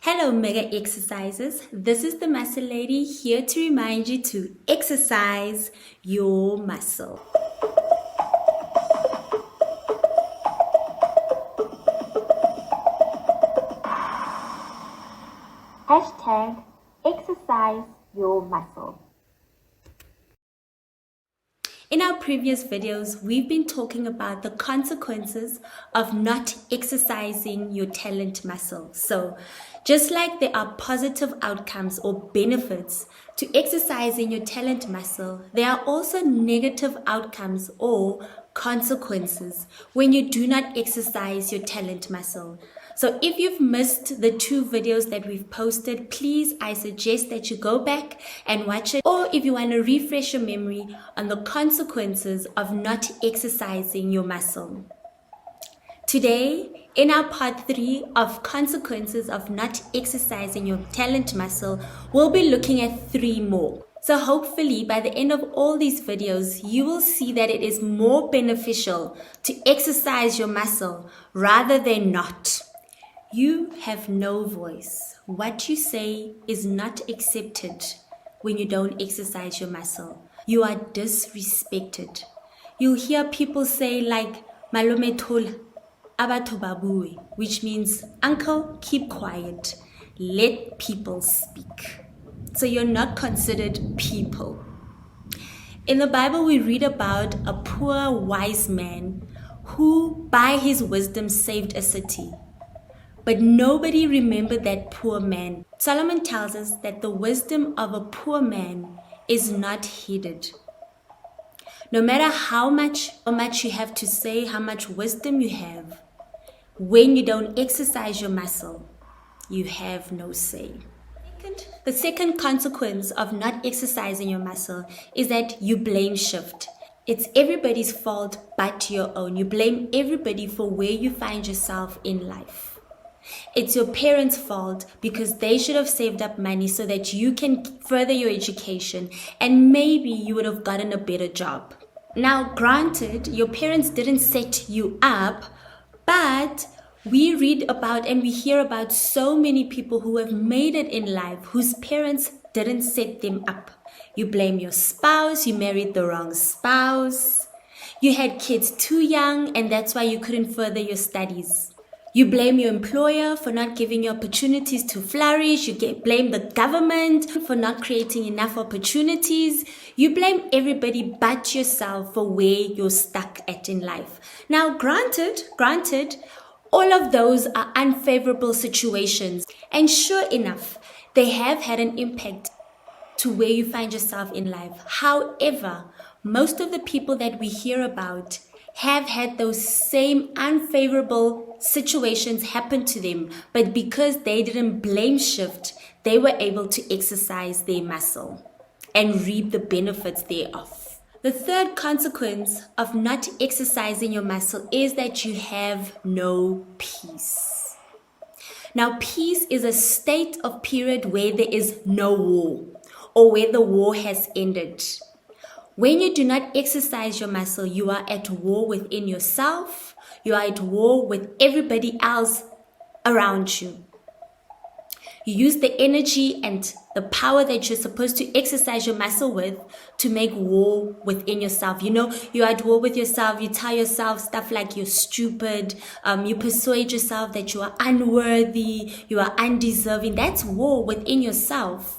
Hello Mega Exercisers, this is the Muscle Lady here to remind you to exercise your muscle. Hashtag exercise your muscle. In our previous videos, we've been talking about the consequences of not exercising your talent muscle. So, just like there are positive outcomes or benefits to exercising your talent muscle, there are also negative outcomes or consequences when you do not exercise your talent muscle. So if you've missed the two videos that we've posted, please, I suggest that you go back and watch it. Or if you want to refresh your memory on the consequences of not exercising your muscle. Today, in our part 3 of consequences of not exercising your talent muscle, we'll be looking at 3 more. So hopefully by the end of all these videos, you will see that it is more beneficial to exercise your muscle rather than not. You have no voice. What you say is not accepted when you don't exercise your muscle. You are disrespected. You'll hear people say like, Malome thola, abatho babue, which means, uncle, keep quiet. Let people speak. So you're not considered people. In the Bible, we read about a poor wise man who, by his wisdom, saved a city. But nobody remembered that poor man. Solomon tells us that the wisdom of a poor man is not heeded. No matter how much you have to say, how much wisdom you have, when you don't exercise your muscle, you have no say. The second consequence of not exercising your muscle is that you blame shift. It's everybody's fault but your own. You blame everybody for where you find yourself in life. It's your parents' fault because they should have saved up money so that you can further your education and maybe you would have gotten a better job. Now, granted, your parents didn't set you up, but we read about and we hear about so many people who have made it in life whose parents didn't set them up. You blame your spouse, you married the wrong spouse, you had kids too young and that's why you couldn't further your studies. You blame your employer for not giving you opportunities to flourish. You blame the government for not creating enough opportunities. You blame everybody but yourself for where you're stuck at in life. Now, granted, all of those are unfavorable situations. And sure enough, they have had an impact to where you find yourself in life. However, most of the people that we hear about have had those same unfavorable situations happen to them, but because they didn't blame shift, they were able to exercise their muscle and reap the benefits thereof. The third consequence of not exercising your muscle is that you have no peace. Now, peace is a state of period where there is no war or where the war has ended. When you do not exercise your muscle, you are at war within yourself. You are at war with everybody else around you. You use the energy and the power that you're supposed to exercise your muscle with to make war within yourself. You know, you're at war with yourself. You tell yourself stuff like you're stupid. You persuade yourself that you are unworthy. You are undeserving. That's war within yourself.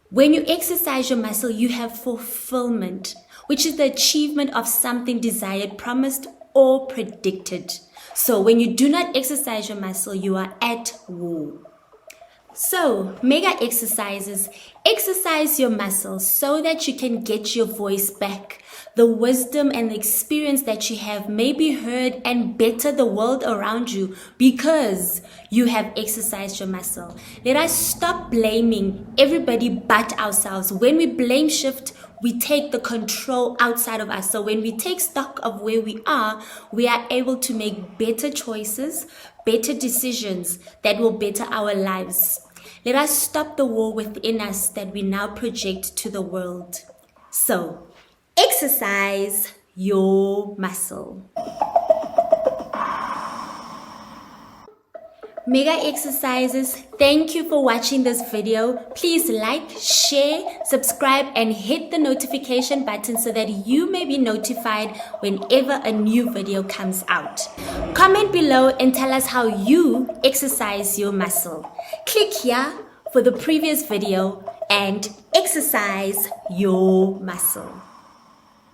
When you exercise your muscle, you have fulfillment, which is the achievement of something desired, promised, or predicted. So when you do not exercise your muscle, you are at war. So, mega exercises, exercise your muscles so that you can get your voice back. The wisdom and the experience that you have may be heard and better the world around you because you have exercised your muscle. Let us stop blaming everybody but ourselves. When we blame shift, we take the control outside of us. So when we take stock of where we are able to make better choices, better decisions that will better our lives. Let us stop the war within us that we now project to the world. So, exercise your muscle. Mega exercises, thank you for watching this video. Please like, share, subscribe, and hit the notification button so that you may be notified whenever a new video comes out. Comment below and tell us how you exercise your muscle. Click here for the previous video and exercise your muscle.